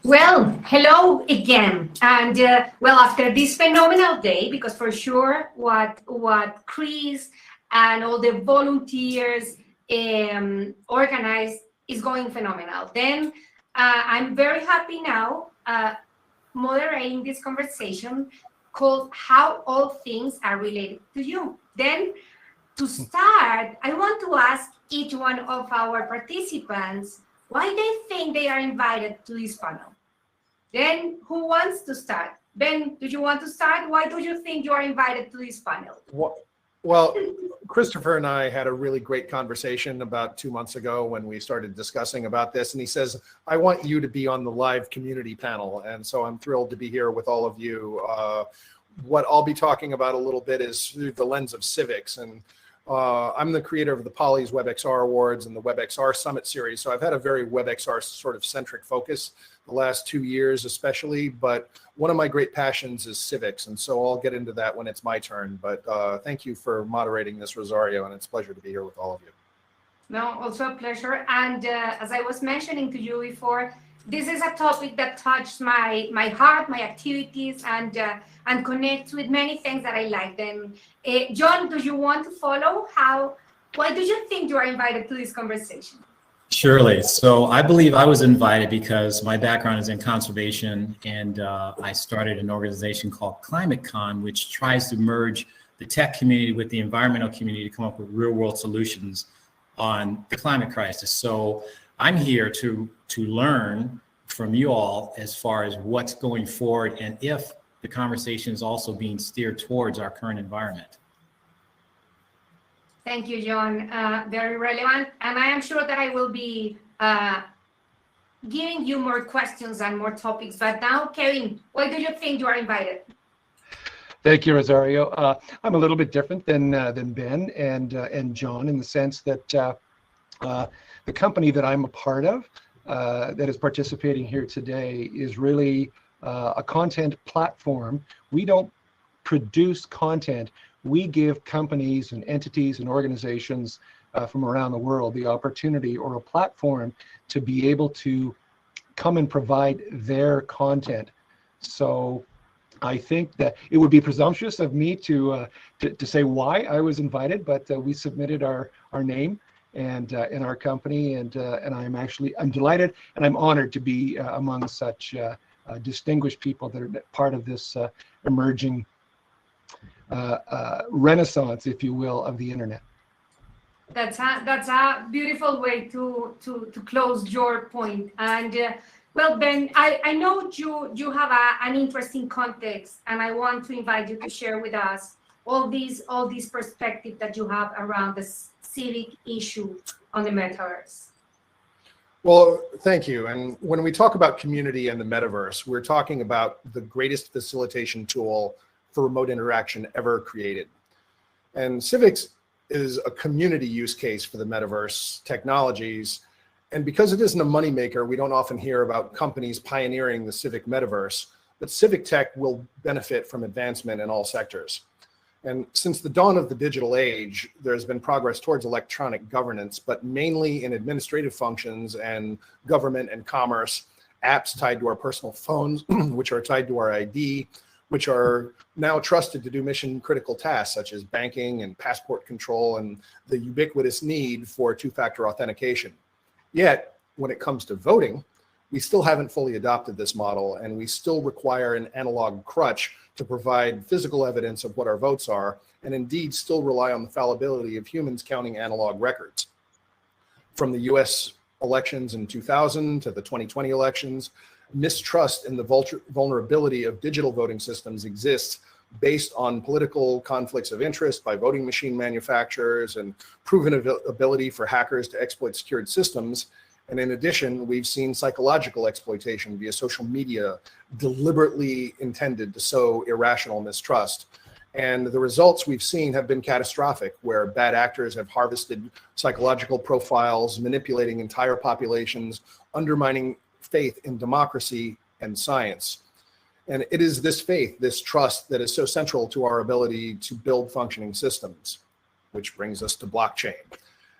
Well, hello again, and well, after this phenomenal day, because for sure, what Chris and all the volunteers organized is going phenomenal. Then I'm very happy now moderating this conversation called "How All Things Are Related to You." Then, to start, I want to ask each one of our participants why they think they are invited to this panel. Then who wants to start? Ben, do you want to start? Why do you think you are invited to this panel? Well, Christopher and I had a really great conversation about 2 months ago when we started discussing about this. And he says, I want you to be on the live community panel. And so I'm thrilled to be here with all of you. What I'll be talking about a little bit is through the lens of civics. And I'm the creator of the Poly's WebXR Awards and the WebXR Summit Series. So I've had a very WebXR sort of centric focus the last 2 years especially, but one of my great passions is civics. And so I'll get into that when it's my turn. But thank you for moderating this, Rosario, and it's a pleasure to be here with all of you. No, also a pleasure. And as I was mentioning to you before, this is a topic that touched my heart, my activities, and connects with many things that I like. Then, John, do you want to follow? Why do you think you are invited to this conversation? Surely. So I believe I was invited because my background is in conservation, and I started an organization called ClimateCon, which tries to merge the tech community with the environmental community to come up with real-world solutions on the climate crisis. So I'm here to learn from you all as far as what's going forward and if the conversation is also being steered towards our current environment. Thank you, John. Very relevant. And I am sure that I will be giving you more questions and more topics. But now, Kevin, why do you think you are invited? Thank you, Rosario. I'm a little bit different than Ben and John in the sense that the company that I'm a part of that is participating here today is really a content platform. We don't produce content. We give companies and entities and organizations from around the world the opportunity or a platform to be able to come and provide their content. So I think that it would be presumptuous of me to say why I was invited, but we submitted our name and in our company, and I'm delighted and I'm honored to be among such distinguished people that are part of this emerging renaissance, if you will, of the internet. That's a beautiful way to close your point. And well, Ben, I know you have an interesting context, and I want to invite you to share with us all these perspective that you have around the civic issue on the metaverse. Well, thank you. And when we talk about community and the metaverse, we're talking about the greatest facilitation tool for remote interaction ever created. And civics is a community use case for the metaverse technologies. And because it isn't a moneymaker, we don't often hear about companies pioneering the civic metaverse, but civic tech will benefit from advancement in all sectors. And since the dawn of the digital age, there's been progress towards electronic governance, but mainly in administrative functions and government and commerce, apps tied to our personal phones, which are tied to our ID, which are now trusted to do mission critical tasks such as banking and passport control and the ubiquitous need for two-factor authentication. Yet, when it comes to voting, we still haven't fully adopted this model, and we still require an analog crutch to provide physical evidence of what our votes are, and indeed still rely on the fallibility of humans counting analog records. From the US elections in 2000 to the 2020 elections, mistrust in the vulnerability of digital voting systems exists based on political conflicts of interest by voting machine manufacturers and proven ability for hackers to exploit secured systems. And in addition, we've seen psychological exploitation via social media deliberately intended to sow irrational mistrust. And the results we've seen have been catastrophic, where bad actors have harvested psychological profiles, manipulating entire populations, undermining faith in democracy and science. And it is this faith, this trust, that is so central to our ability to build functioning systems, which brings us to blockchain.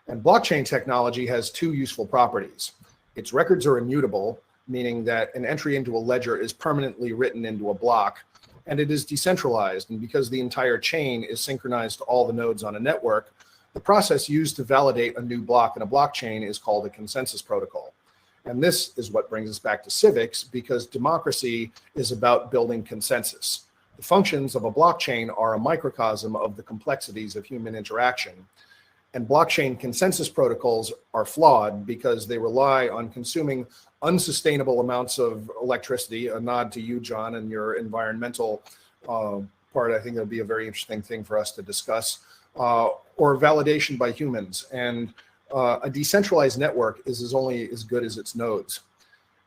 And blockchain technology has two useful properties. Its records are immutable, meaning that an entry into a ledger is permanently written into a block, and it is decentralized. And because the entire chain is synchronized to all the nodes on a network, the process used to validate a new block in a blockchain is called a consensus protocol. And this is what brings us back to civics, because democracy is about building consensus. The functions of a blockchain are a microcosm of the complexities of human interaction. And blockchain consensus protocols are flawed because they rely on consuming unsustainable amounts of electricity. A nod to you, John, and your environmental part. I think that'll be a very interesting thing for us to discuss. Or validation by humans. And a decentralized network is only as good as its nodes.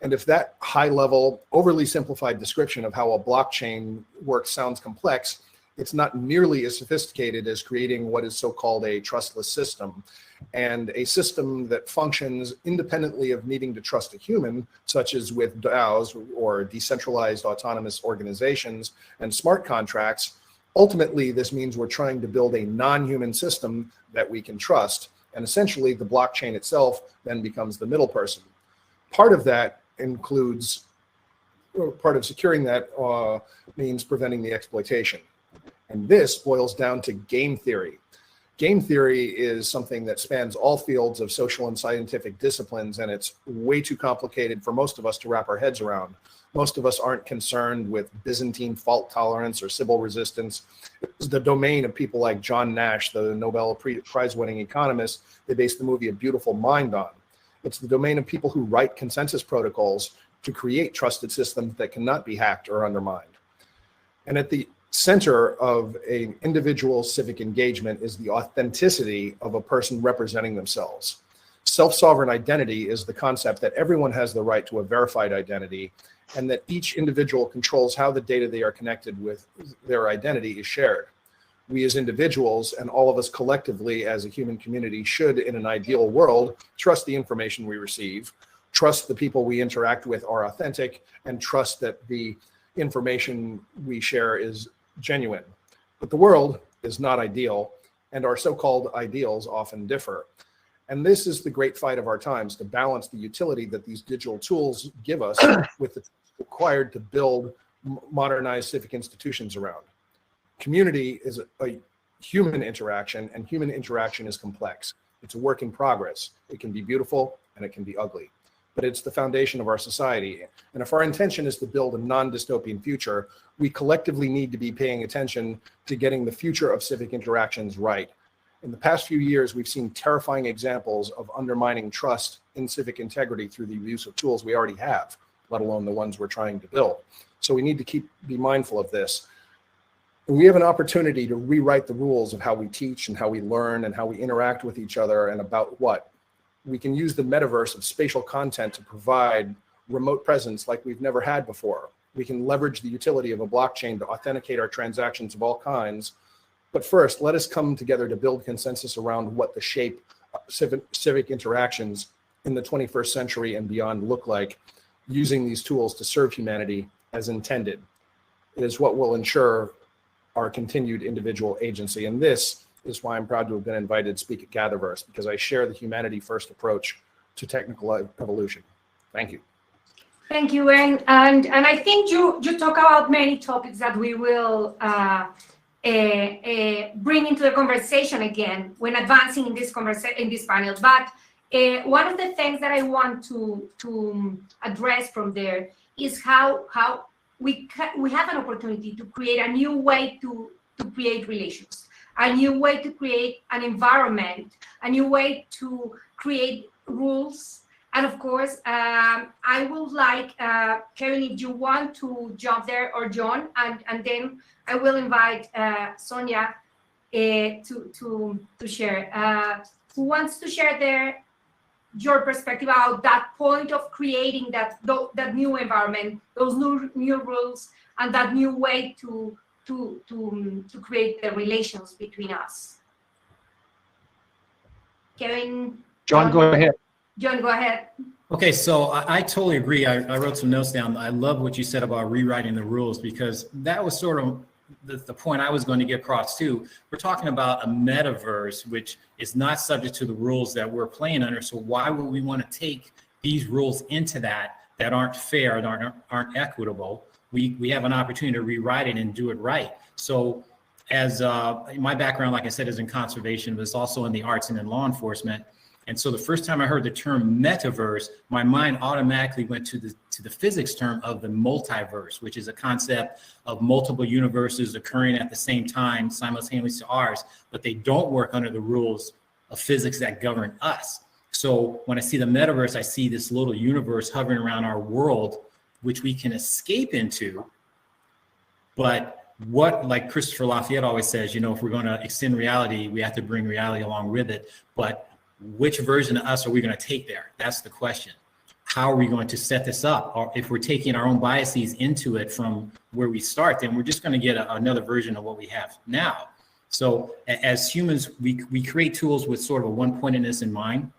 And if that high-level, overly simplified description of how a blockchain works sounds complex, it's not nearly as sophisticated as creating what is so-called a trustless system, and a system that functions independently of needing to trust a human, such as with DAOs or decentralized autonomous organizations and smart contracts. Ultimately, this means we're trying to build a non-human system that we can trust, and essentially the blockchain itself then becomes the middle person. Part of that includes, part of securing that means preventing the exploitation. And this boils down to game theory. Game theory is something that spans all fields of social and scientific disciplines, and it's way too complicated for most of us to wrap our heads around. Most of us aren't concerned with Byzantine fault tolerance or Sybil resistance. It's the domain of people like John Nash, the Nobel Prize-winning economist they based the movie A Beautiful Mind on. It's the domain of people who write consensus protocols to create trusted systems that cannot be hacked or undermined. And at the center of an individual civic engagement is the authenticity of a person representing themselves. Self-sovereign identity is the concept that everyone has the right to a verified identity, and that each individual controls how the data they are connected with their identity is shared. We as individuals, and all of us collectively as a human community, should, in an ideal world, trust the information we receive, trust the people we interact with are authentic, and trust that the information we share is genuine. But the world is not ideal, and our so-called ideals often differ. And this is the great fight of our times, to balance the utility that these digital tools give us with the required to build modernized civic institutions around. Community is a human interaction, and human interaction is complex. It's a work in progress. It can be beautiful and it can be ugly, but it's the foundation of our society. And if our intention is to build a non-dystopian future, we collectively need to be paying attention to getting the future of civic interactions right. In the past few years, we've seen terrifying examples of undermining trust in civic integrity through the use of tools we already have, let alone the ones we're trying to build. So we need to be mindful of this. We have an opportunity to rewrite the rules of how we teach and how we learn and how we interact with each other and about what. We can use the metaverse of spatial content to provide remote presence like we've never had before. We can leverage the utility of a blockchain to authenticate our transactions of all kinds. But first, let us come together to build consensus around what the shape of civic interactions in the 21st century and beyond look like, using these tools to serve humanity as intended. It is what will ensure our continued individual agency. And this is why I'm proud to have been invited to speak at Gatherverse, because I share the humanity-first approach to technical evolution. Thank you. Thank you, Erwin. And I think you talk about many topics that we will bring into the conversation again when advancing in this panel. But one of the things that I want to address from there is how we have an opportunity to create a new way to create relations, a new way to create an environment, a new way to create rules. And of course, I would like, Kevin, if you want to jump there, or John, and then I will invite Sonya to share. Who wants to share your perspective about that point of creating that new environment, those new rules, and that new way to create the relations between us? Kevin? John, go ahead. John, go ahead. Okay, so I totally agree. I wrote some notes down. I love what you said about rewriting the rules, because that was sort of the point I was going to get across too. We're talking about a metaverse, which is not subject to the rules that we're playing under. So why would we want to take these rules into that that aren't fair and aren't equitable, we have an opportunity to rewrite it and do it right. So as my background, like I said, is in conservation, but it's also in the arts and in law enforcement. And so the first time I heard the term metaverse, my mind automatically went to the physics term of the multiverse, which is a concept of multiple universes occurring at the same time, simultaneously to ours, but they don't work under the rules of physics that govern us. So when I see the metaverse, I see this little universe hovering around our world, which we can escape into. But what, like Christopher Lafayette always says, if we're going to extend reality, we have to bring reality along with it. But which version of us are we going to take there? That's the question. How are we going to set this up? Or if we're taking our own biases into it from where we start, then we're just going to get another version of what we have now. So as humans, we create tools with sort of a one-pointedness in mind,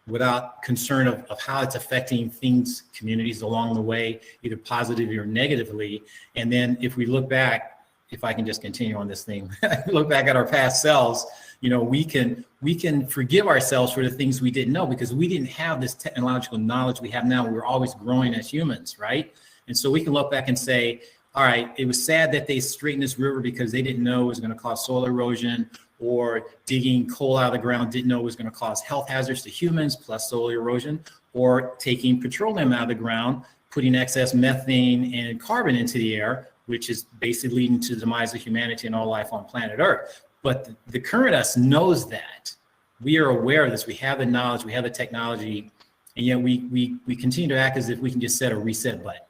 without concern of how it's affecting things, communities along the way, either positively or negatively. And then if we look back, if I can just continue on this thing, look back at our past selves, we can forgive ourselves for the things we didn't know, because we didn't have this technological knowledge we have now. We're always growing as humans, right? And so we can look back and say, all right, it was sad that they straightened this river because they didn't know it was going to cause soil erosion, or digging coal out of the ground didn't know it was going to cause health hazards to humans plus soil erosion, or taking petroleum out of the ground, putting excess methane and carbon into the air, which is basically leading to the demise of humanity and all life on planet Earth. But the current us knows that. We are aware of this. We have the knowledge, we have the technology, and yet we continue to act as if we can just set a reset button.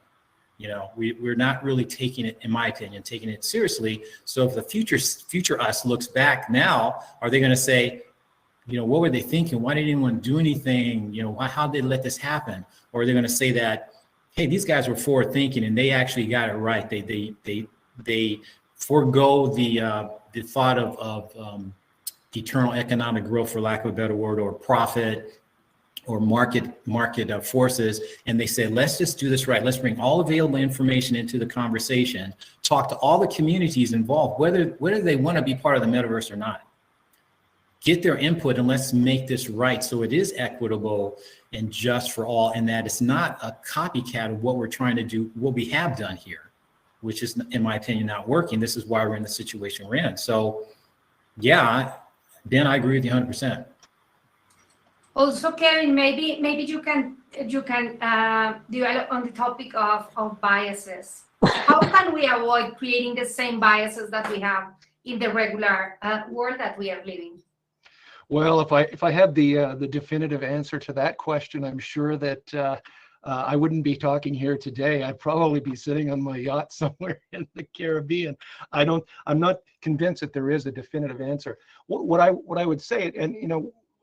We're not really taking it, in my opinion, taking it seriously. So if the future us looks back now, are they going to say, what were they thinking? Why didn't anyone do anything? How did they let this happen? Or are they going to say that, hey, these guys were forward thinking and they actually got it right. They forego the thought of eternal economic growth, for lack of a better word, or profit, or market forces, and they say, let's just do this right. Let's bring all available information into the conversation, talk to all the communities involved, whether they want to be part of the metaverse or not. Get their input, and let's make this right so it is equitable and just for all, and that it's not a copycat of what we're trying to do, what we have done here, which is, in my opinion, not working. This is why we're in the situation we're in. So yeah, Ben, I agree with you 100%. Also, Kevin, maybe you can develop on the topic of biases. How can we avoid creating the same biases that we have in the regular world that we are living? Well, if I had the definitive answer to that question, I'm sure that I wouldn't be talking here today. I'd probably be sitting on my yacht somewhere in the Caribbean. I'm not convinced that there is a definitive answer. What I would say, and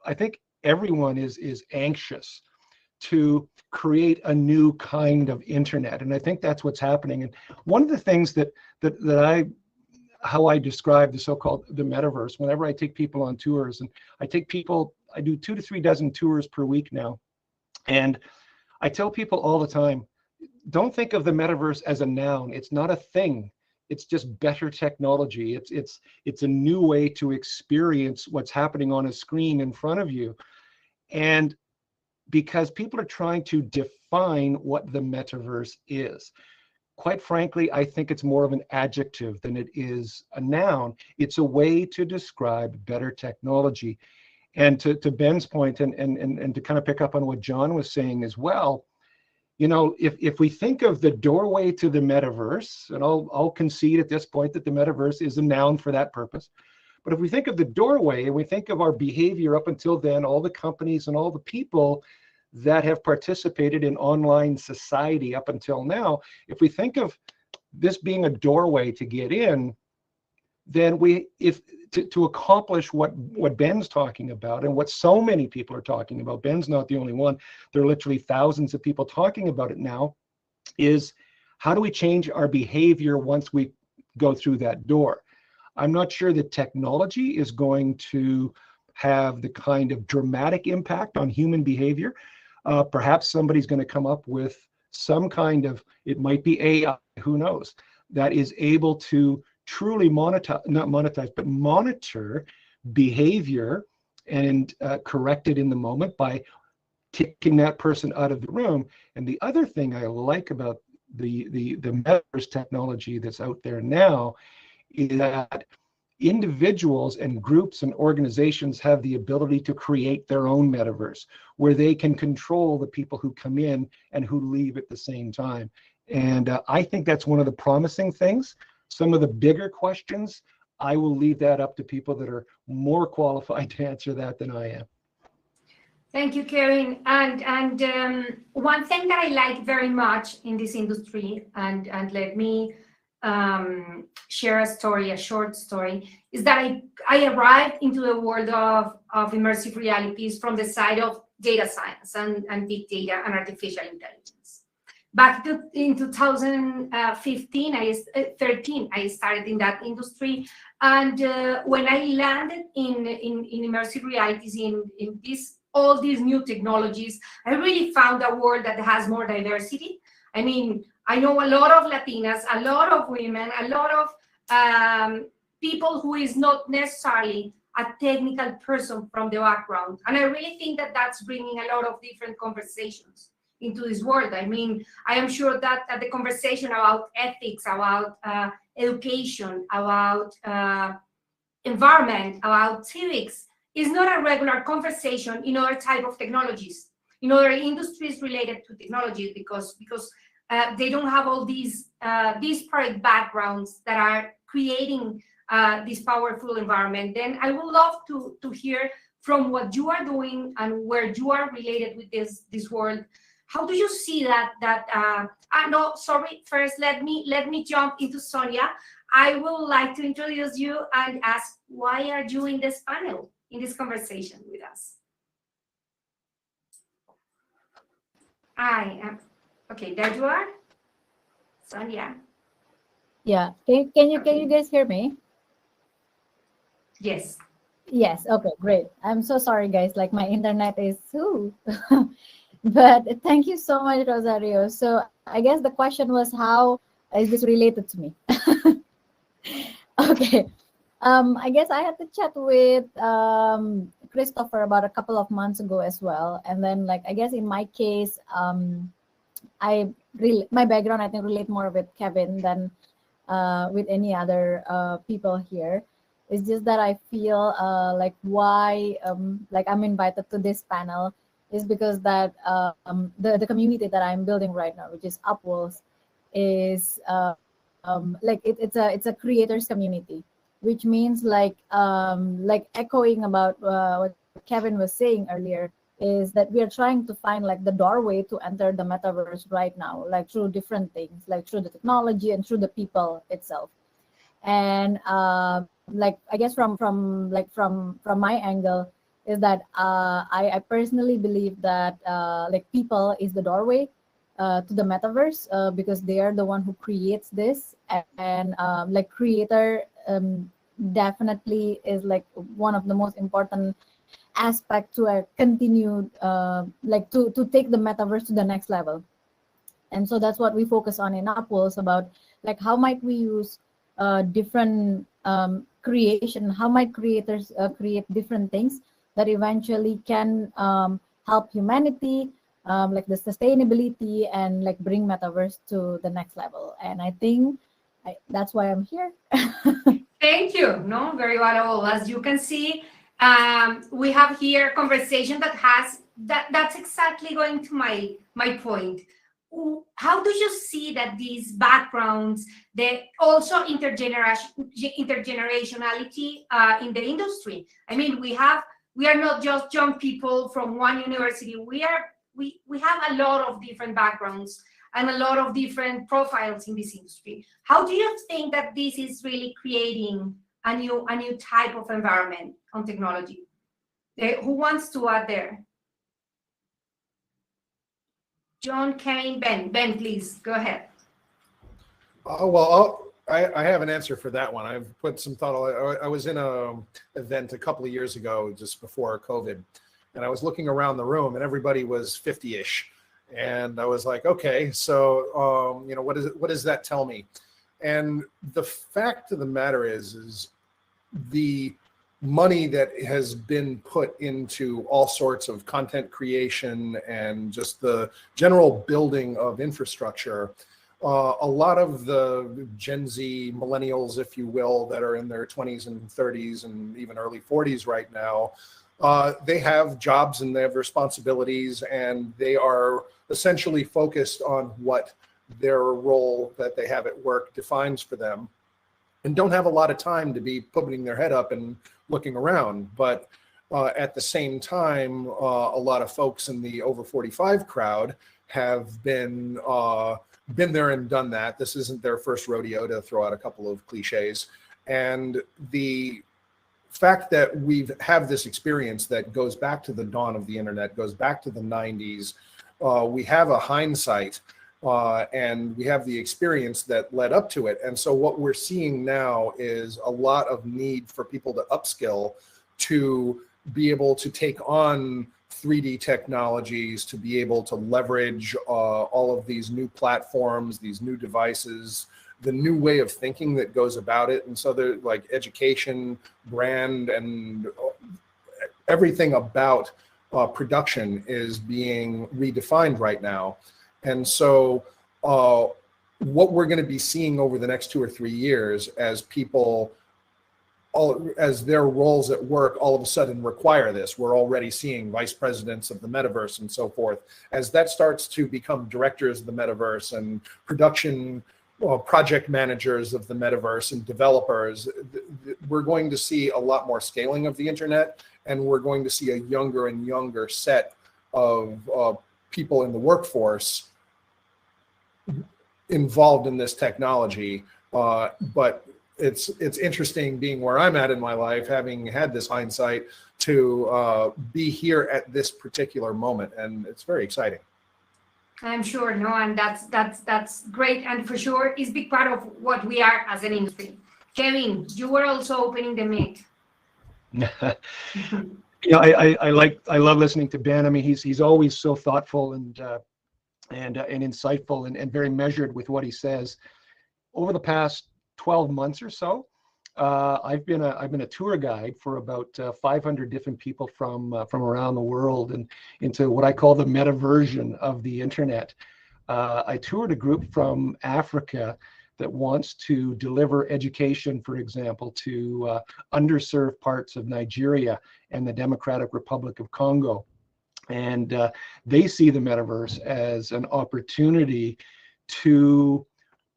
I think everyone is anxious to create a new kind of internet, and I think that's what's happening. And one of the things how I describe the so-called the metaverse, whenever I take people on tours, and I do 2 to 3 dozen tours per week now, and I tell people all the time, don't think of the metaverse as a noun. It's not a thing. It's just better technology. It's a new way to experience what's happening on a screen in front of you. And because people are trying to define what the metaverse is, quite frankly, I think it's more of an adjective than it is a noun. It's a way to describe better technology. And to Ben's point, and to kind of pick up on what John was saying as well, if we think of the doorway to the metaverse, and I'll concede at this point that the metaverse is a noun for that purpose, but if we think of the doorway and we think of our behavior up until then, all the companies and all the people that have participated in online society up until now, if we think of this being a doorway to get in, then to accomplish what Ben's talking about and what so many people are talking about, Ben's not the only one, there are literally thousands of people talking about it now, is how do we change our behavior once we go through that door? I'm not sure that technology is going to have the kind of dramatic impact on human behavior. Perhaps somebody's going to come up with some kind of, it might be AI, who knows, that is able to truly monitor behavior and correct it in the moment by taking that person out of the room. And the other thing I like about the metaverse technology that's out there now is that individuals and groups and organizations have the ability to create their own metaverse where they can control the people who come in and who leave at the same time. And I think that's one of the promising things. Some of the bigger questions, I will leave that up to people that are more qualified to answer that than I am. Thank you, Karen. And one thing that I like very much in this industry, and let me share a short story, is that I arrived into the world of immersive realities from the side of data science and big data and artificial intelligence. Back in 2015, 13, I started in that industry. And when I landed in immersive realities, in all these new technologies, I really found a world that has more diversity. I mean, I know a lot of Latinas, a lot of women, a lot of people who is not necessarily a technical person from the background. And I really think that that's bringing a lot of different conversations into this world. I mean, I am sure that the conversation about ethics, about education, about environment, about civics is not a regular conversation in other type of technologies, in other industries related to technology, because they don't have all these disparate backgrounds that are creating this powerful environment. Then I would love to hear from what you are doing and where you are related with this world. How do you see that? No, sorry. First, let me jump into Sonya. I would like to introduce you and ask, why are you in this panel, in this conversation with us? I am. Okay, there you are, Sonya. Yeah. Can you guys hear me? Yes. Yes. Okay. Great. I'm so sorry, guys. Like my internet is but thank you so much, Rosario. So I guess the question was, how is this related to me? Okay. I guess I had to chat with Christopher about a couple of months ago as well, and then like I guess in my case, my background I think relate more with Kevin than with any other people here. It's just that I feel like why like I'm invited to this panel is because that the community that I'm building right now, which is Upwells, is like it's a creators community, which means like echoing about what Kevin was saying earlier, is that we are trying to find like the doorway to enter the metaverse right now, like through different things, like through the technology and through the people itself. And like I guess from my angle is that I personally believe that like people is the doorway to the metaverse because they are the one who creates this, and like creator definitely is like one of the most important aspect to a continued like to take the metaverse to the next level. And so that's what we focus on in Upwells, about like how might we use different creation, how might creators create different things that eventually can help humanity, like the sustainability, and like bring metaverse to the next level. And I think that's why I'm here. Thank you. No, very valuable. As you can see, we have here a conversation that has that's exactly going to my point. How do you see that these backgrounds, also intergenerationality in the industry? I mean, we are not just young people from one university. We have a lot of different backgrounds and a lot of different profiles in this industry. How do you think that this is really creating a new type of environment on technology? Who wants to add there? John, Kane, Ben, please go ahead. Well, I have an answer for that one. I've put some thought. I was in an event a couple of years ago, just before COVID, and I was looking around the room, and everybody was 50-ish, and I was like, okay, so you know, what does that tell me? And the fact of the matter is the money that has been put into all sorts of content creation and just the general building of infrastructure. A lot of the Gen Z millennials, if you will, that are in their 20s and 30s and even early 40s right now, they have jobs and they have responsibilities, and they are essentially focused on what their role that they have at work defines for them, and don't have a lot of time to be putting their head up and looking around. But at the same time, a lot of folks in the over 45 crowd have been there and done that. This isn't their first rodeo, to throw out a couple of cliches. And the fact that we've have this experience that goes back to the dawn of the internet, goes back to the 90s, we have a hindsight, and we have the experience that led up to it. And so what we're seeing now is a lot of need for people to upskill, to be able to take on 3D technologies, to be able to leverage all of these new platforms, these new devices, the new way of thinking that goes about it. And so they're like education, brand, and everything about production is being redefined right now. And so what we're going to be seeing over the next 2 or 3 years, as people, as their roles at work all of a sudden require this, we're already seeing vice presidents of the metaverse and so forth. As that starts to become directors of the metaverse and production project managers of the metaverse and developers, we're going to see a lot more scaling of the internet, and we're going to see a younger and younger set of people in the workforce involved in this technology. But it's interesting being where I'm at in my life, having had this hindsight, to be here at this particular moment, and it's very exciting. I'm sure, no, and that's great, and for sure is big part of what we are as an industry. Kevin, you were also opening the mic. You know, I love listening to Ben. I mean, he's always so thoughtful and insightful and very measured with what he says. Over the past 12 months or so, I've been a tour guide for about 500 different people from around the world, and into what I call the meta version of the internet. I toured a group from Africa that wants to deliver education, for example, to underserved parts of Nigeria and the Democratic Republic of Congo. And they see the metaverse as an opportunity to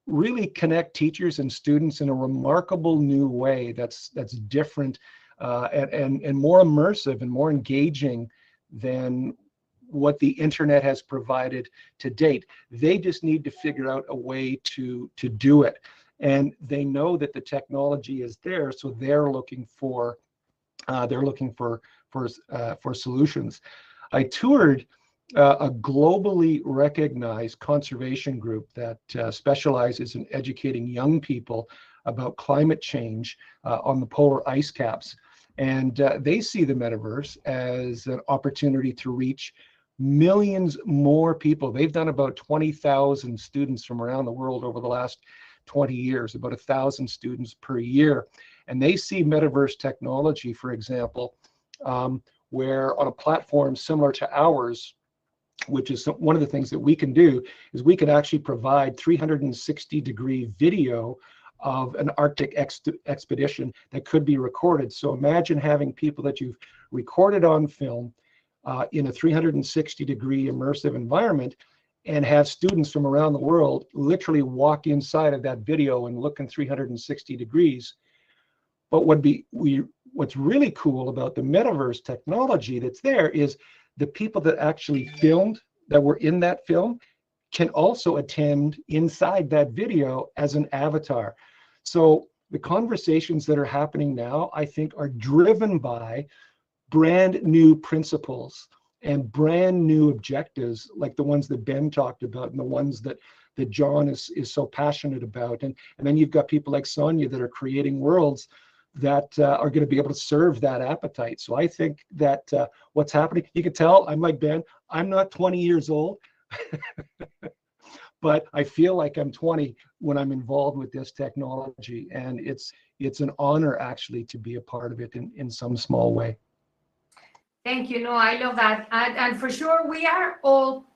really connect teachers and students in a remarkable new way that's different and more immersive and more engaging than what the internet has provided to date. They just need to figure out a way to do it, and they know that the technology is there, so they're looking for solutions. I toured a globally recognized conservation group that specializes in educating young people about climate change on the polar ice caps. And they see the metaverse as an opportunity to reach millions more people. They've done about 20,000 students from around the world over the last 20 years, about 1,000 students per year. And they see metaverse technology, for example, where on a platform similar to ours, which is one of the things that we can do, is we can actually provide 360-degree video of an Arctic expedition that could be recorded. So imagine having people that you've recorded on film in a 360-degree immersive environment, and have students from around the world literally walk inside of that video and look in 360 degrees. But what's really cool about the metaverse technology that's there is the people that actually filmed, that were in that film, can also attend inside that video as an avatar. So the conversations that are happening now, I think, are driven by brand new principles and brand new objectives, like the ones that Ben talked about and the ones that John is so passionate about. And then you've got people like Sonya that are creating worlds that are going to be able to serve that appetite. So I think that what's happening, you can tell I'm like Ben, I'm not 20 years old, but I feel like I'm 20 when I'm involved with this technology. And it's it's an honor actually to be a part of it in some small way. Thank you. No, I love that. And for sure, we are all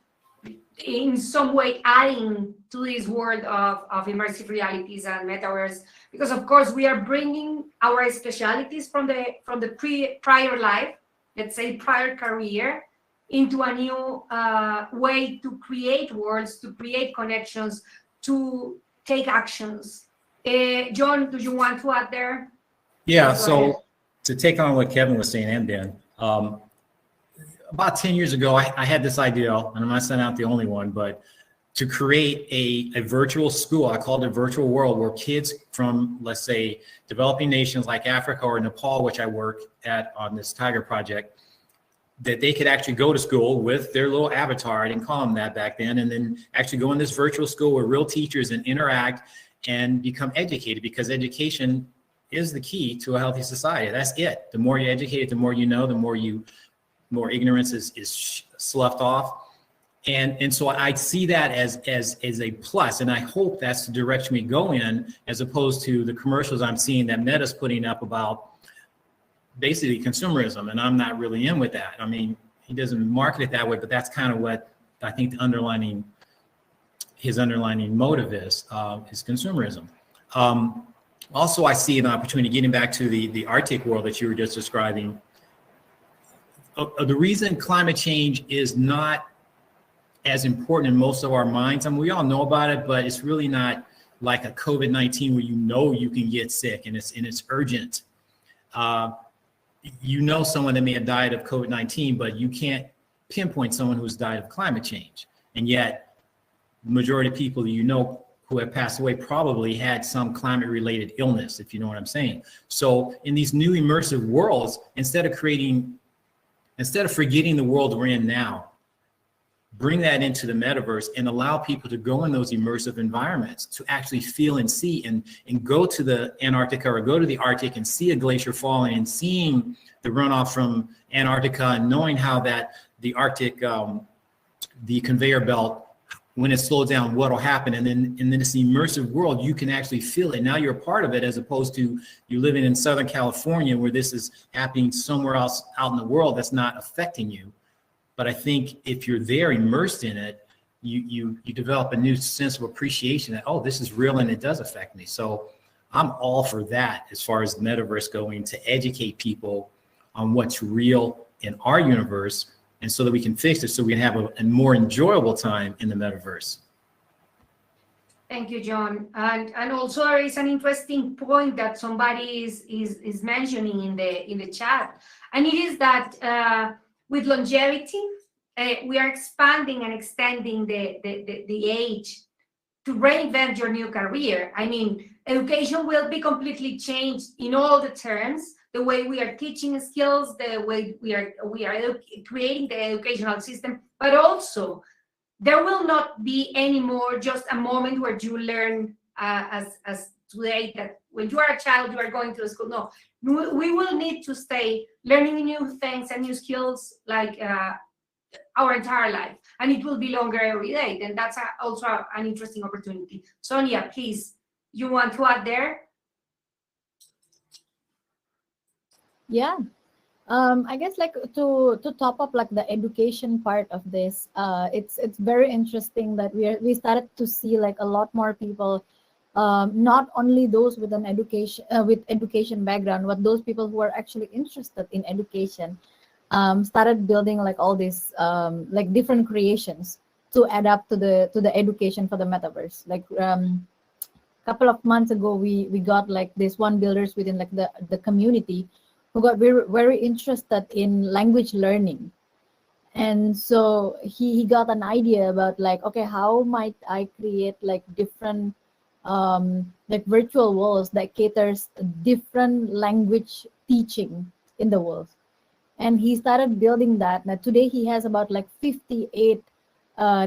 in some way adding to this world of immersive realities and metaverse, because of course we are bringing our specialities from the prior life, let's say prior career, into a new way to create worlds, to create connections, to take actions. John, do you want to add there? Yeah, Go ahead. so to take on what Kevin was saying, and Ben, about 10 years ago, I had this idea, and I'm not the only one, but to create a virtual school. I called it virtual world, where kids from, let's say, developing nations like Africa or Nepal, which I work at on this Tiger project, that they could actually go to school with their little avatar. I didn't call them that back then, and then actually go in this virtual school with real teachers and interact and become educated, because education is the key to a healthy society. That's it. The more you're educated, the more you know, the more ignorance is sloughed off. And so I see that as a plus, and I hope that's the direction we go in, as opposed to the commercials I'm seeing that Meta's putting up about basically consumerism, and I'm not really in with that. I mean, he doesn't market it that way, but that's kind of what I think his underlining motive is consumerism. Also, I see an opportunity, getting back to the Arctic world that you were just describing. The reason climate change is not as important in most of our minds, I mean, we all know about it, but it's really not like a COVID-19 where you can get sick and it's urgent. Someone that may have died of COVID-19, but you can't pinpoint someone who's died of climate change. And yet, the majority of people who have passed away probably had some climate-related illness, if you know what I'm saying. So in these new immersive worlds, instead of forgetting the world we're in now, bring that into the metaverse and allow people to go in those immersive environments to actually feel and see and go to the Antarctica or go to the Arctic and see a glacier falling and seeing the runoff from Antarctica and knowing how the Arctic, the conveyor belt, when it slows down, what will happen. And then this immersive world, you can actually feel it. Now you're a part of it, as opposed to you living in Southern California where this is happening somewhere else out in the world that's not affecting you. But I think if you're there immersed in it, you develop a new sense of appreciation that, oh, this is real and it does affect me. So I'm all for that as far as the metaverse going, to educate people on what's real in our universe, and so that we can fix it, so we can have a more enjoyable time in the metaverse. Thank you, John. And also there is an interesting point that somebody is mentioning in the chat, and it is that with longevity, we are expanding and extending the age to reinvent your new career. I mean, education will be completely changed in all the terms, the way we are teaching skills, the way we are creating the educational system, but also there will not be anymore just a moment where you learn as today, that when you are a child, you are going to school. No, we will need to stay learning new things and new skills like our entire life, and it will be longer every day. Then that's also an interesting opportunity. Sonia, please, you want to add there? Yeah. I guess like to top up like the education part of this, it's very interesting that we started to see like a lot more people, not only those with an education background, but those people who are actually interested in education, started building like all these like different creations to adapt to the education for the metaverse. Like couple of months ago, we got like this one builders within like the community who got very interested in language learning. And so he got an idea about like, okay, how might I create like different like virtual worlds that caters different language teaching in the world. And he started building that. Now today he has about like 58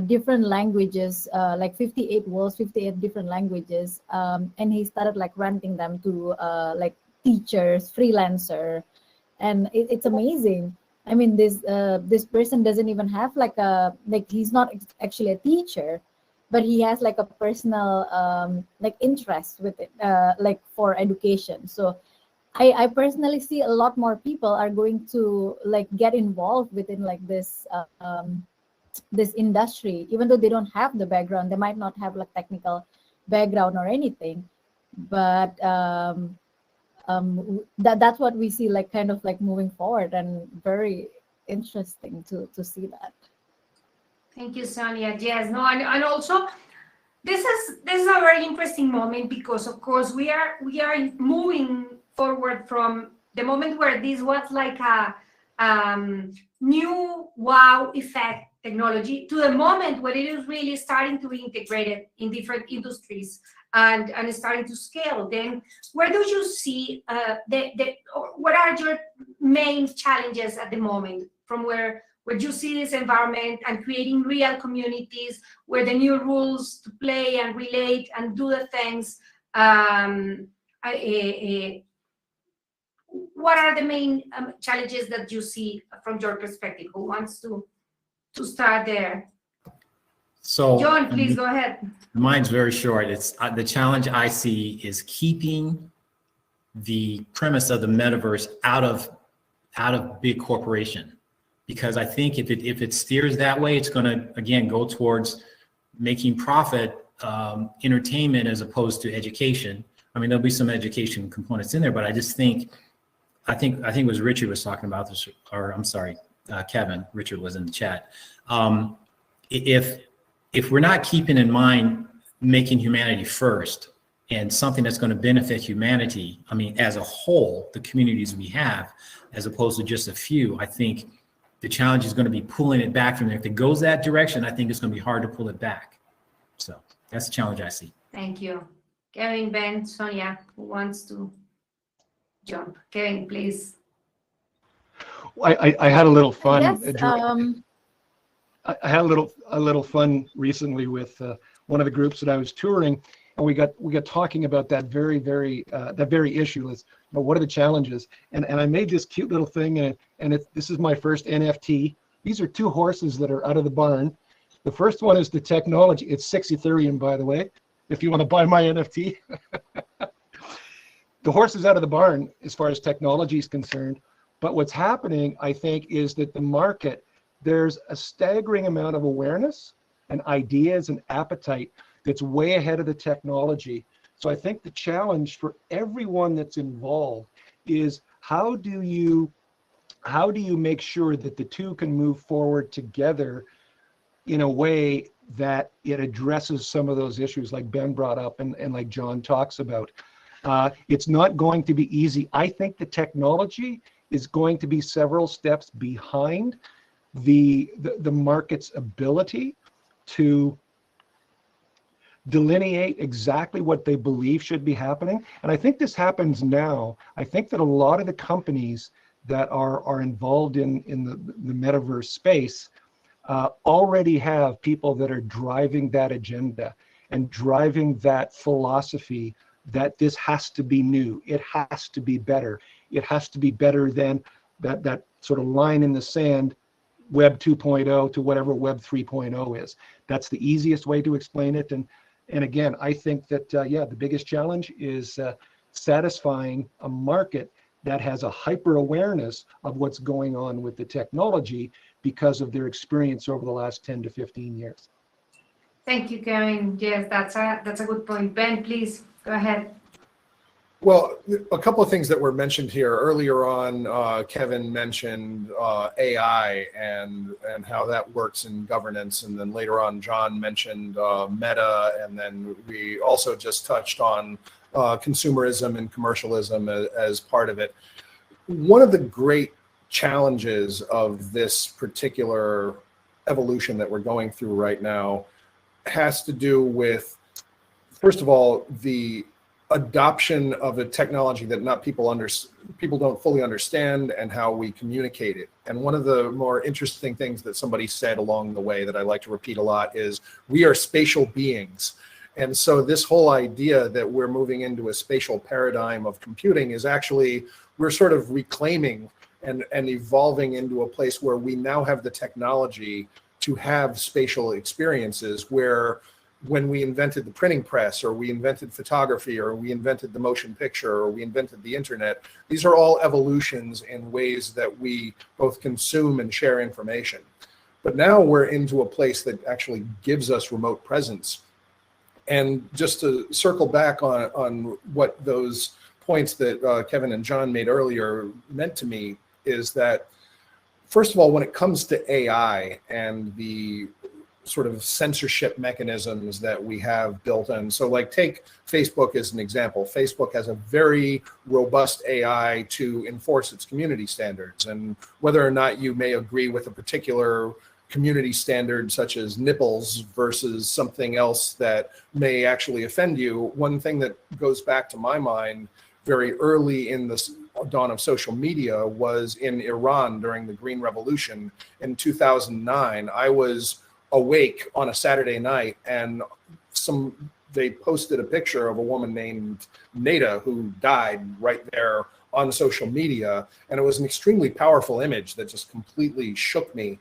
different languages, like 58 worlds, 58 different languages. And he started like renting them to like teachers, freelancer, and it's amazing. I mean, this person doesn't even have like he's not actually a teacher, but he has like a personal like interest with it, like for education. So I personally see a lot more people are going to like get involved within like this industry, even though they don't have the background. They might not have like technical background or anything, but that's what we see, like kind of like moving forward, and very interesting to see that. Thank you, Sonia. Yes, no, and also this is a very interesting moment, because of course we are moving forward from the moment where this was like a new wow effect technology to the moment where it is really starting to be integrated in different industries and starting to scale. Then where do you see what are your main challenges at the moment, from where you see this environment and creating real communities where the new rules to play and relate and do the things, what are the main challenges that you see from your perspective? Who wants to start there? So John, please go ahead. Mine's very short. It's the challenge I see is keeping the premise of the metaverse out of big corporation, because I think if it steers that way, it's going to again go towards making profit entertainment as opposed to education. I mean, there'll be some education components in there, but I just think it was Richard was talking about this, or I'm sorry, Kevin. Richard was in the chat. If we're not keeping in mind making humanity first and something that's going to benefit humanity, I mean, as a whole, the communities we have, as opposed to just a few, I think the challenge is going to be pulling it back from there. If it goes that direction, I think it's going to be hard to pull it back. So that's the challenge I see. Thank you. Kevin, Ben, Sonia, who wants to jump? Kevin, please. I had a little fun. Yes, I had a little fun recently with one of the groups that I was touring, and we got talking about that very issue. Is, what are the challenges? And I made this cute little thing, and this is my first NFT. These are two horses that are out of the barn. The first one is the technology. It's 6 Ethereum, by the way, if you want to buy my NFT. The horse is out of the barn as far as technology is concerned. But what's happening, I think, is that the market, there's a staggering amount of awareness and ideas and appetite that's way ahead of the technology. So I think the challenge for everyone that's involved is how do you make sure that the two can move forward together in a way that it addresses some of those issues like Ben brought up and like John talks about. It's not going to be easy. I think the technology is going to be several steps behind the market's ability to delineate exactly what they believe should be happening. And I think this happens now. I think that a lot of the companies that are involved in the metaverse space already have people that are driving that agenda and driving that philosophy that this has to be new. It has to be better. It has to be better than that sort of line in the sand, Web 2.0 to whatever Web 3.0 is. That's the easiest way to explain it. And again, I think that, the biggest challenge is satisfying a market that has a hyper awareness of what's going on with the technology because of their experience over the last 10 to 15 years. Thank you, Kevin. Yes, that's a good point. Ben, please go ahead. Well, a couple of things that were mentioned here earlier on. Kevin mentioned AI and how that works in governance, and then later on, John mentioned Meta, and then we also just touched on consumerism and commercialism as part of it. One of the great challenges of this particular evolution that we're going through right now has to do with, first of all, the adoption of a technology that people don't fully understand, and how we communicate it. And one of the more interesting things that somebody said along the way that I like to repeat a lot is, we are spatial beings. And so this whole idea that we're moving into a spatial paradigm of computing is actually, we're sort of reclaiming and evolving into a place where we now have the technology to have spatial experiences where when we invented the printing press, or we invented photography, or we invented the motion picture, or we invented the internet. These are all evolutions in ways that we both consume and share information. But now we're into a place that actually gives us remote presence. And just to circle back on what those points that Kevin and John made earlier meant to me is that, first of all, when it comes to AI and the sort of censorship mechanisms that we have built in. So like take Facebook as an example. Facebook has a very robust AI to enforce its community standards. And whether or not you may agree with a particular community standard, such as nipples versus something else that may actually offend you, one thing that goes back to my mind very early in the dawn of social media was in Iran during the Green Revolution in 2009. I was awake on a Saturday night, and they posted a picture of a woman named Neda who died right there on social media, and it was an extremely powerful image that just completely shook me.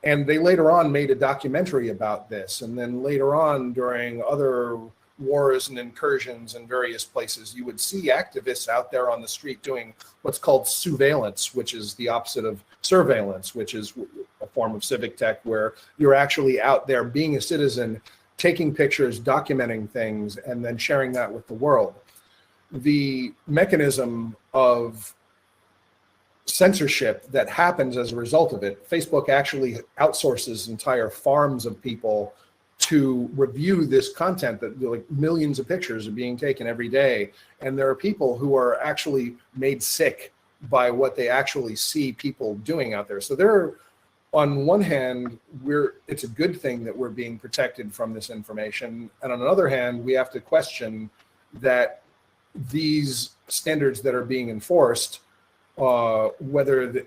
And they later on made a documentary about this, and then later on during other wars and incursions in various places, you would see activists out there on the street doing what's called surveillance, which is the opposite of surveillance, which is a form of civic tech where you're actually out there being a citizen, taking pictures, documenting things, and then sharing that with the world. The mechanism of censorship that happens as a result of it, Facebook actually outsources entire farms of people to review this content that like millions of pictures are being taken every day. And there are people who are actually made sick by what they actually see people doing out there. So there, on one hand, it's a good thing that we're being protected from this information. And on the other hand, we have to question that these standards that are being enforced, whether,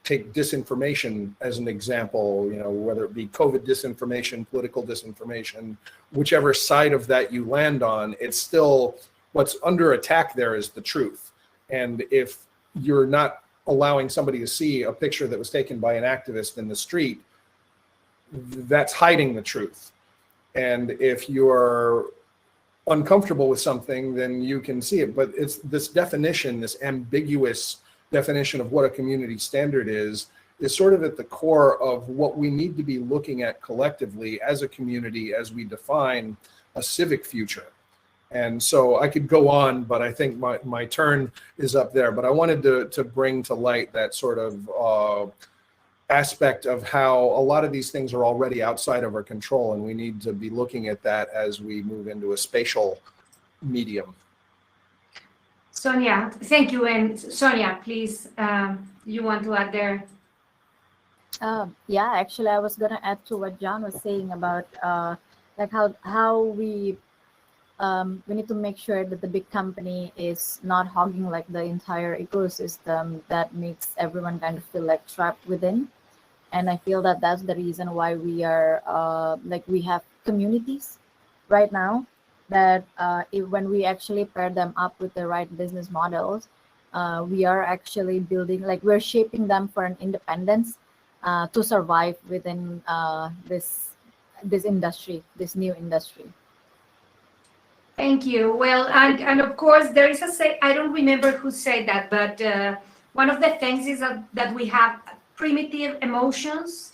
take disinformation as an example, whether it be COVID disinformation, political disinformation, whichever side of that you land on, it's still what's under attack there is the truth. And if you're not allowing somebody to see a picture that was taken by an activist in the street, that's hiding the truth. And if you're uncomfortable with something, then you can see it. But it's this definition, this ambiguous definition of what a community standard is sort of at the core of what we need to be looking at collectively as a community as we define a civic future. And so I could go on, but I think my turn is up there. But I wanted to bring to light that sort of aspect of how a lot of these things are already outside of our control, and we need to be looking at that as we move into a spatial medium. Sonya, thank you. And Sonya, please, you want to add there? Yeah, actually, I was gonna add to what John was saying about like how we need to make sure that the big company is not hogging like the entire ecosystem that makes everyone kind of feel like trapped within. And I feel that that's the reason why we are we have communities right now that when we actually pair them up with the right business models, we are actually building, we're shaping them for an independence to survive within this industry, this new industry. Thank you. Well, and of course, there is I don't remember who said that, but one of the things is that we have primitive emotions,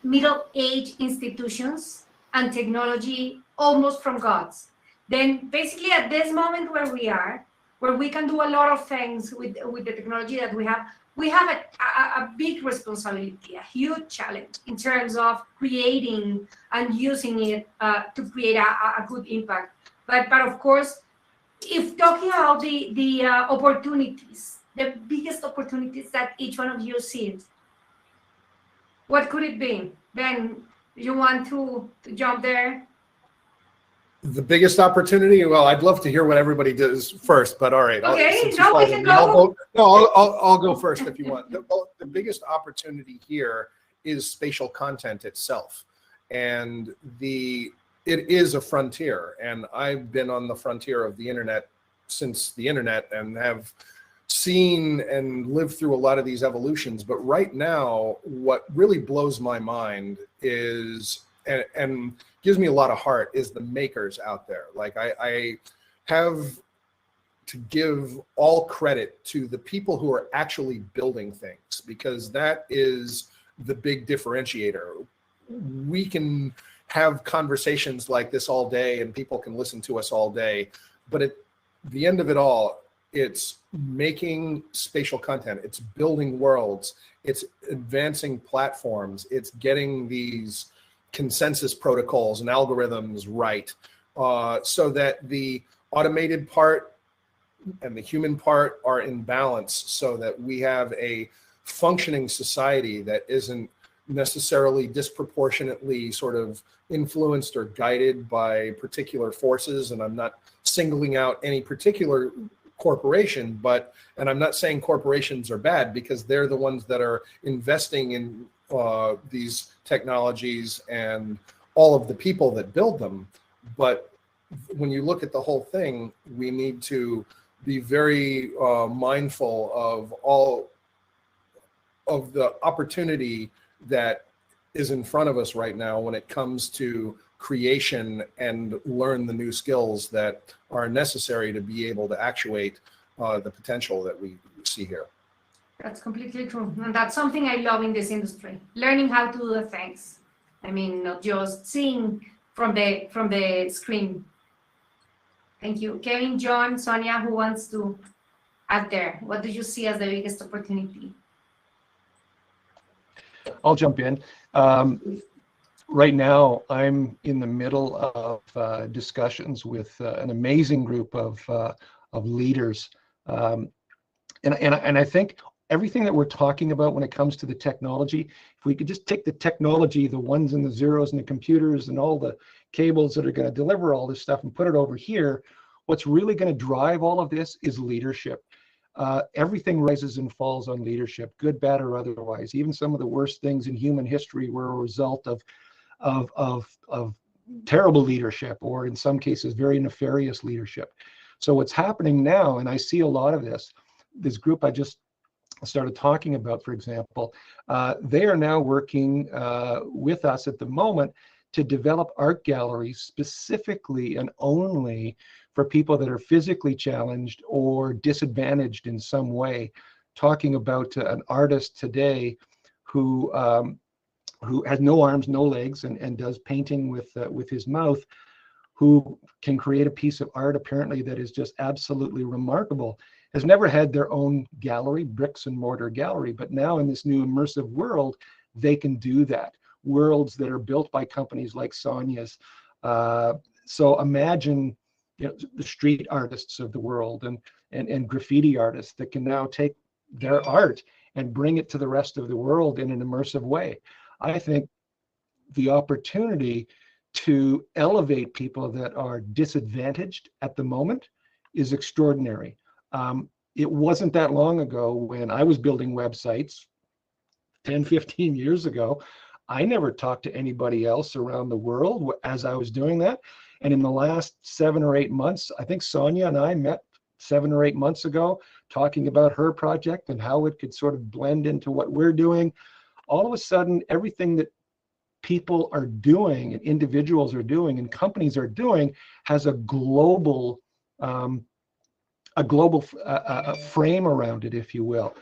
middle-aged institutions, and technology almost from gods. Then basically at this moment where we can do a lot of things with the technology that we have a big responsibility, a huge challenge in terms of creating and using it to create a good impact. But of course, if talking about the opportunities, the biggest opportunities that each one of you sees, what could it be? Ben, you want to jump there? The biggest opportunity? Well, I'd love to hear what everybody does first, but all right. Okay, no, we can go. I'll go first if you want. The biggest opportunity here is spatial content itself. And it is a frontier. And I've been on the frontier of the internet since the internet and have seen and lived through a lot of these evolutions. But right now, what really blows my mind is and gives me a lot of heart is the makers out there. Like I have to give all credit to the people who are actually building things, because that is the big differentiator. We can have conversations like this all day and people can listen to us all day, but at the end of it all, it's making spatial content, it's building worlds, it's advancing platforms, it's getting these consensus protocols and algorithms right, so that the automated part and the human part are in balance, so that we have a functioning society that isn't necessarily disproportionately sort of influenced or guided by particular forces. And I'm not singling out any particular corporation, and I'm not saying corporations are bad, because they're the ones that are investing in these technologies and all of the people that build them. But when you look at the whole thing, we need to be very mindful of all of the opportunity that is in front of us right now when it comes to creation and learn the new skills that are necessary to be able to actuate the potential that we see here. That's completely true. And that's something I love in this industry, learning how to do the things. I mean, not just seeing from the screen. Thank you. Kevin, John, Sonya, who wants to add there? What do you see as the biggest opportunity? I'll jump in. Right now, I'm in the middle of discussions with an amazing group of leaders, and I think everything that we're talking about when it comes to the technology, if we could just take the technology, the ones and the zeros and the computers and all the cables that are going to deliver all this stuff and put it over here, what's really going to drive all of this is leadership. Everything rises and falls on leadership, good, bad, or otherwise. Even some of the worst things in human history were a result of terrible leadership, or in some cases, very nefarious leadership. So what's happening now, and I see a lot of this group I just started talking about, for example, they are now working with us at the moment to develop art galleries specifically and only for people that are physically challenged or disadvantaged in some way. Talking about an artist today who has no arms, no legs, and does painting with his mouth, who can create a piece of art apparently that is just absolutely remarkable, has never had their own gallery, bricks and mortar gallery, but now in this new immersive world, they can do that. Worlds that are built by companies like Sonya's. So imagine, the street artists of the world and graffiti artists that can now take their art and bring it to the rest of the world in an immersive way. I think the opportunity to elevate people that are disadvantaged at the moment is extraordinary. It wasn't that long ago when I was building websites 10, 15 years ago. I never talked to anybody else around the world as I was doing that. And in the last 7 or 8 months, I think Sonya and I met 7 or 8 months ago, talking about her project and how it could sort of blend into what we're doing. All of a sudden, everything that people are doing and individuals are doing and companies are doing has a global frame around it, if you will.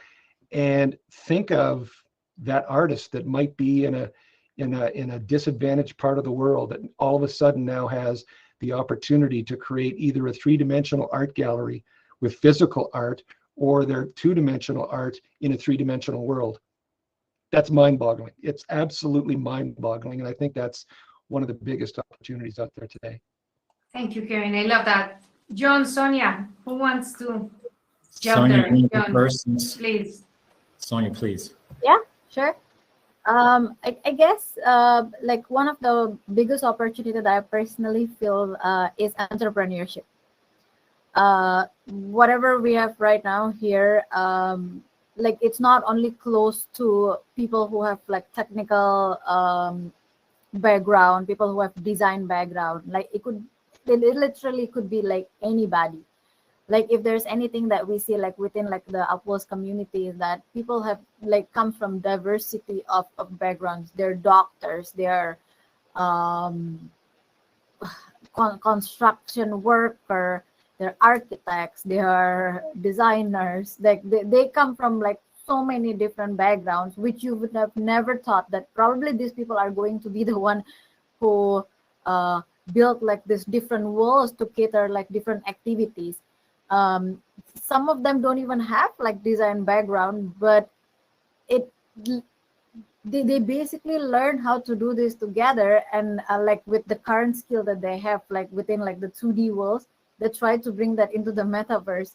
And think of that artist that might be in a disadvantaged part of the world that all of a sudden now has the opportunity to create either a 3-dimensional art gallery with physical art or their 2-dimensional art in a 3-dimensional world. That's mind-boggling. It's absolutely mind-boggling, and I think that's one of the biggest opportunities out there today. Thank you, Karen. I love that. John, Sonya, who wants to jump Sonya, there? John, persons. please. Sonya, please. Yeah, sure. I guess like one of the biggest opportunity that I personally feel is entrepreneurship. Whatever we have right now here, like it's not only close to people who have like technical background, people who have design background. Like it literally could be like anybody. Like if there's anything that we see like within like the Upwells community is that people have like come from diversity of backgrounds. They're doctors, they're um, construction worker, they're architects, they are designers. Like they come from like so many different backgrounds, which you would have never thought that probably these people are going to be the one who built like this different walls to cater like different activities. Some of them don't even have like design background, but it they basically learn how to do this together, and like with the current skill that they have like within like the 2D worlds, they try to bring that into the metaverse.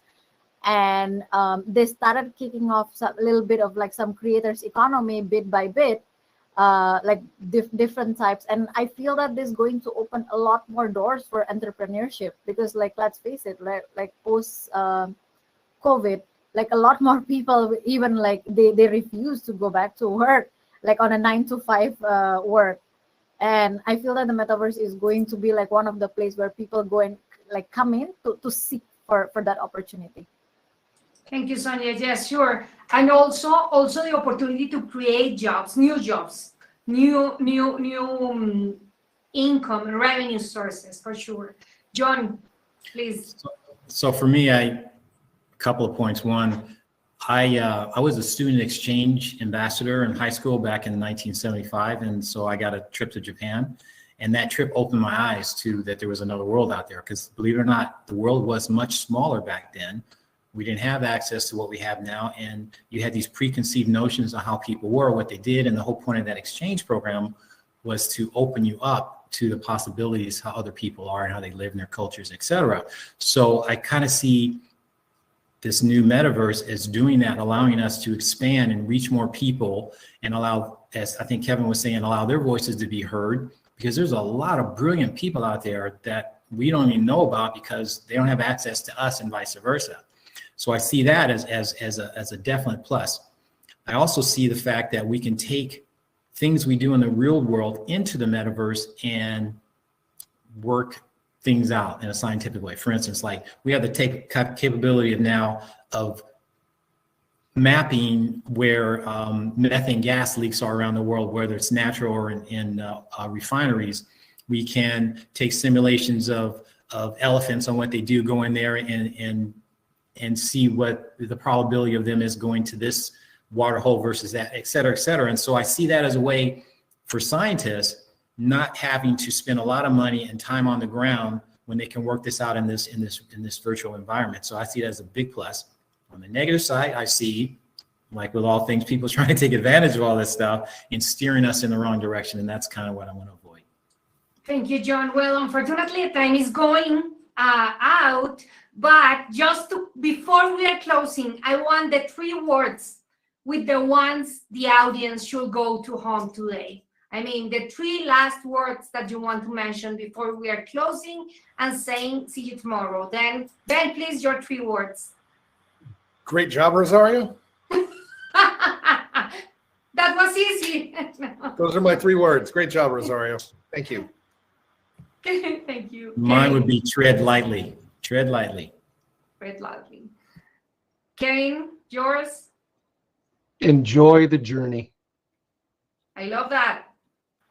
And they started kicking off a little bit of like some creators economy bit by bit, like different types. And I feel that this is going to open a lot more doors for entrepreneurship, because like let's face it, like post COVID, like a lot more people even like they refuse to go back to work like on a 9 to 5 work. And I feel that the metaverse is going to be like one of the places where people go and like come in to seek for that opportunity. Thank you, Sonia. Yes, sure. And also the opportunity to create jobs, new income and revenue sources, for sure. John, please. So for me, a couple of points. One, I was a student exchange ambassador in high school back in 1975, and so I got a trip to Japan, and that trip opened my eyes to that there was another world out there. Because believe it or not, the world was much smaller back then. We didn't have access to what we have now, and you had these preconceived notions of how people were, what they did, and the whole point of that exchange program was to open you up to the possibilities, how other people are and how they live in their cultures, etc. So I kind of see this new metaverse as doing that, allowing us to expand and reach more people, and allow, as I think Kevin was saying, allow their voices to be heard, because there's a lot of brilliant people out there that we don't even know about because they don't have access to us, and vice versa. So I see that as a definite plus. I also see the fact that we can take things we do in the real world into the metaverse and work things out in a scientific way. For instance, like we have the capability of mapping where methane gas leaks are around the world, whether it's natural or in refineries. We can take simulations of elephants on what they do, go in there and see what the probability of them is going to this water hole versus that, et cetera, et cetera. And so I see that as a way for scientists not having to spend a lot of money and time on the ground when they can work this out in this virtual environment. So I see it as a big plus. On the negative side, I see, like with all things, people trying to take advantage of all this stuff and steering us in the wrong direction. And that's kind of what I want to avoid. Thank you, John. Well, unfortunately, time is going out. But just before we are closing, I want the 3 words with the ones the audience should go to home today. I mean, the 3 last words that you want to mention before we are closing and saying, see you tomorrow. Then, Ben, please, your 3 words. Great job, Rosario. That was easy. Those are my 3 words. Great job, Rosario. Thank you. Thank you. Mine would be tread lightly. Tread lightly. Tread lightly. Kevin, yours? Enjoy the journey. I love that.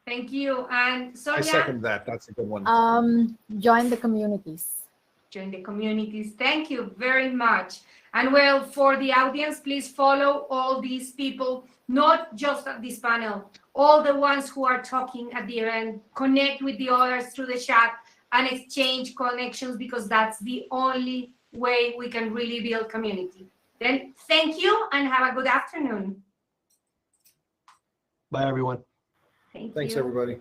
Thank you. And Sonya? I second that. That's a good one. Join the communities. Join the communities. Thank you very much. And well, for the audience, please follow all these people, not just at this panel, all the ones who are talking at the event. Connect with the others through the chat and exchange connections, because that's the only way we can really build community. Then thank you and have a good afternoon. Bye, everyone. Thanks, Everybody.